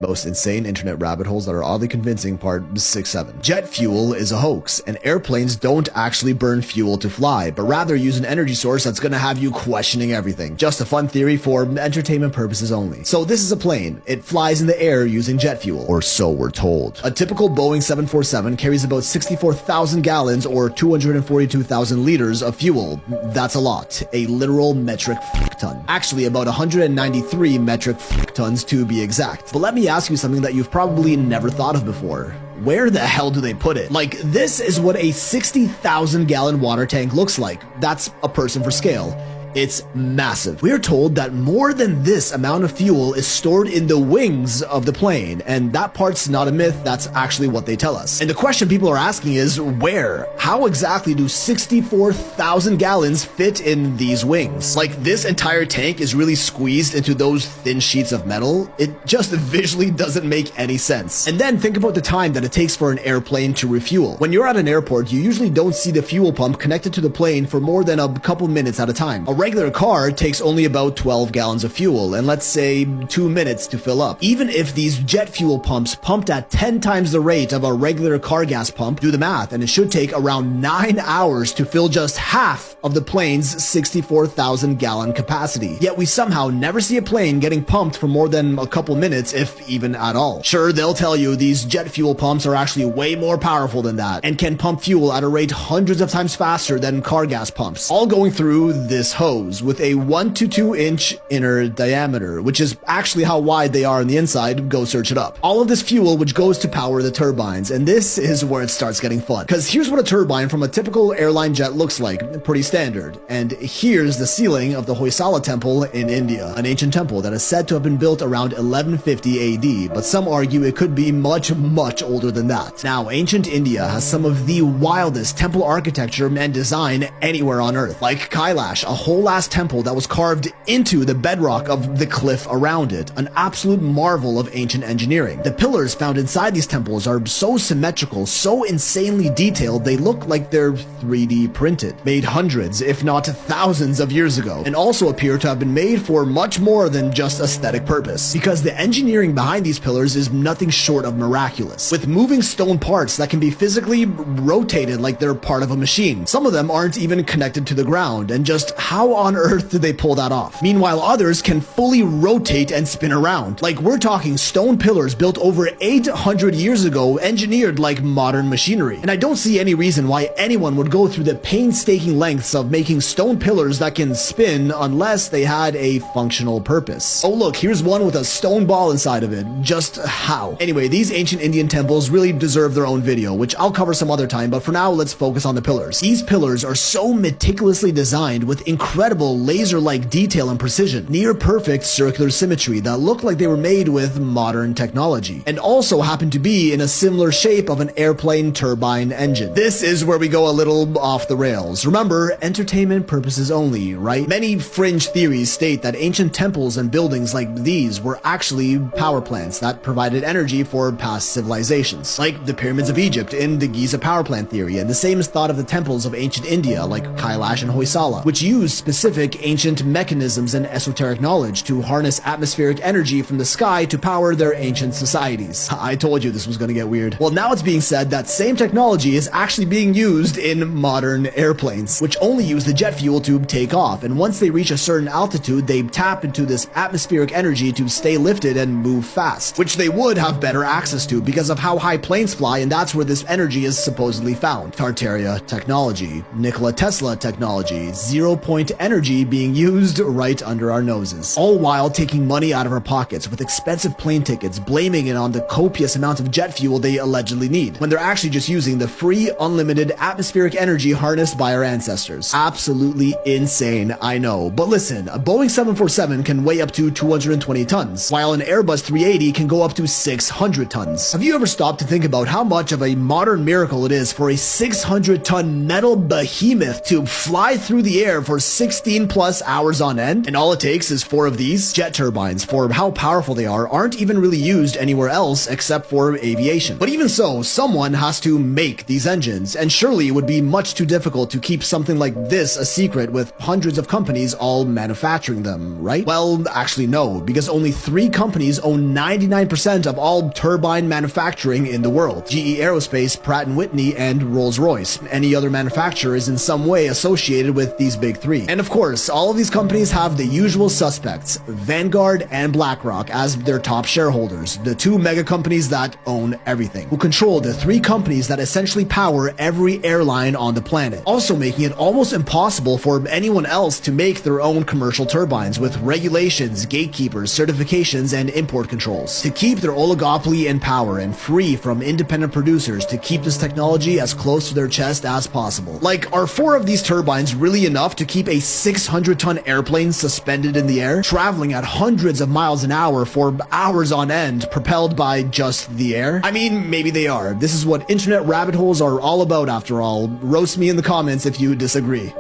most insane internet rabbit holes that are oddly convincing. Part 6-7. Jet fuel is a hoax, and airplanes don't actually burn fuel to fly, but rather use an energy source that's gonna have you questioning everything. Just a fun theory for entertainment purposes only. So this is a plane. It flies in the air using jet fuel, or so we're told. A typical Boeing 747 carries about 64,000 gallons or 242,000 liters of fuel. That's a lot. A literal metric ton. Actually, about 193 metric tons to be exact. But let me ask you something that you've probably never thought of before. Where the hell do they put it? Like, this is what a 60,000 gallon water tank looks like. That's a person for scale. It's massive. We're told that more than this amount of fuel is stored in the wings of the plane, and that part's not a myth, that's actually what they tell us. And the question people are asking is, where? How exactly do 64,000 gallons fit in these wings? Like, this entire tank is really squeezed into those thin sheets of metal? It just visually doesn't make any sense. And then think about the time that it takes for an airplane to refuel. When you're at an airport, you usually don't see the fuel pump connected to the plane for more than a couple minutes at a time. A regular car takes only about 12 gallons of fuel, and let's say 2 minutes to fill up. Even if these jet fuel pumps pumped at 10 times the rate of a regular car gas pump, do the math, and it should take around 9 hours to fill just half of the plane's 64,000 gallon capacity. Yet we somehow never see a plane getting pumped for more than a couple minutes, if even at all. Sure, they'll tell you these jet fuel pumps are actually way more powerful than that, and can pump fuel at a rate hundreds of times faster than car gas pumps, all going through this hose with a 1 to 2 inch inner diameter, which is actually how wide they are on the inside. Go search it up. All of this fuel which goes to power the turbines, and this is where it starts getting fun. Because here's what a turbine from a typical airline jet looks like, pretty standard. And here's the ceiling of the Hoysala temple in India, an ancient temple that is said to have been built around 1150 AD, but some argue it could be much, much older than that. Now, ancient India has some of the wildest temple architecture and design anywhere on earth, like Kailash, a whole last temple that was carved into the bedrock of the cliff around it, an absolute marvel of ancient engineering. The pillars found inside these temples are so symmetrical, so insanely detailed, they look like they're 3D printed, made hundreds, if not thousands of years ago, and also appear to have been made for much more than just aesthetic purpose, because the engineering behind these pillars is nothing short of miraculous, with moving stone parts that can be physically rotated like they're part of a machine. Some of them aren't even connected to the ground, and just how on earth did they pull that off? Meanwhile, others can fully rotate and spin around. Like, we're talking stone pillars built over 800 years ago, engineered like modern machinery. And I don't see any reason why anyone would go through the painstaking lengths of making stone pillars that can spin unless they had a functional purpose. Oh look, here's one with a stone ball inside of it. Just how? Anyway, these ancient Indian temples really deserve their own video, which I'll cover some other time, but for now, let's focus on the pillars. These pillars are so meticulously designed with incredible laser-like detail and precision, near perfect circular symmetry that look like they were made with modern technology, and also happen to be in a similar shape of an airplane turbine engine. This is where we go a little off the rails. Remember, entertainment purposes only, right? Many fringe theories state that ancient temples and buildings like these were actually power plants that provided energy for past civilizations, like the pyramids of Egypt in the Giza power plant theory, and the same is thought of the temples of ancient India like Kailash and Hoysala, which used specific ancient mechanisms and esoteric knowledge to harness atmospheric energy from the sky to power their ancient societies. I told you this was gonna get weird. Well, now it's being said that same technology is actually being used in modern airplanes, which only use the jet fuel to take off, and once they reach a certain altitude, they tap into this atmospheric energy to stay lifted and move fast, which they would have better access to because of how high planes fly, and that's where this energy is supposedly found. Tartaria technology, Nikola Tesla technology, zero-point energy being used right under our noses, all while taking money out of our pockets with expensive plane tickets, blaming it on the copious amount of jet fuel they allegedly need, when they're actually just using the free, unlimited atmospheric energy harnessed by our ancestors. Absolutely insane, I know. But listen, a Boeing 747 can weigh up to 220 tons, while an Airbus 380 can go up to 600 tons. Have you ever stopped to think about how much of a modern miracle it is for a 600-ton metal behemoth to fly through the air for 6 16 plus hours on end, and all it takes is 4 of these jet turbines, for how powerful they are, aren't even really used anywhere else except for aviation. But even so, someone has to make these engines, and surely it would be much too difficult to keep something like this a secret with hundreds of companies all manufacturing them, right? Well, actually no, because only 3 companies own 99% of all turbine manufacturing in the world: GE Aerospace, Pratt & Whitney, and Rolls-Royce. Any other manufacturer is in some way associated with these big 3. And of course, all of these companies have the usual suspects, Vanguard and BlackRock, as their top shareholders, the 2 mega companies that own everything, who control the 3 companies that essentially power every airline on the planet, also making it almost impossible for anyone else to make their own commercial turbines, with regulations, gatekeepers, certifications, and import controls, to keep their oligopoly in power and free from independent producers to keep this technology as close to their chest as possible. Like, are 4 of these turbines really enough to keep a 600-ton airplane suspended in the air, traveling at hundreds of miles an hour for hours on end, propelled by just the air? I mean, maybe they are. This is what internet rabbit holes are all about after all. Roast me in the comments if you disagree.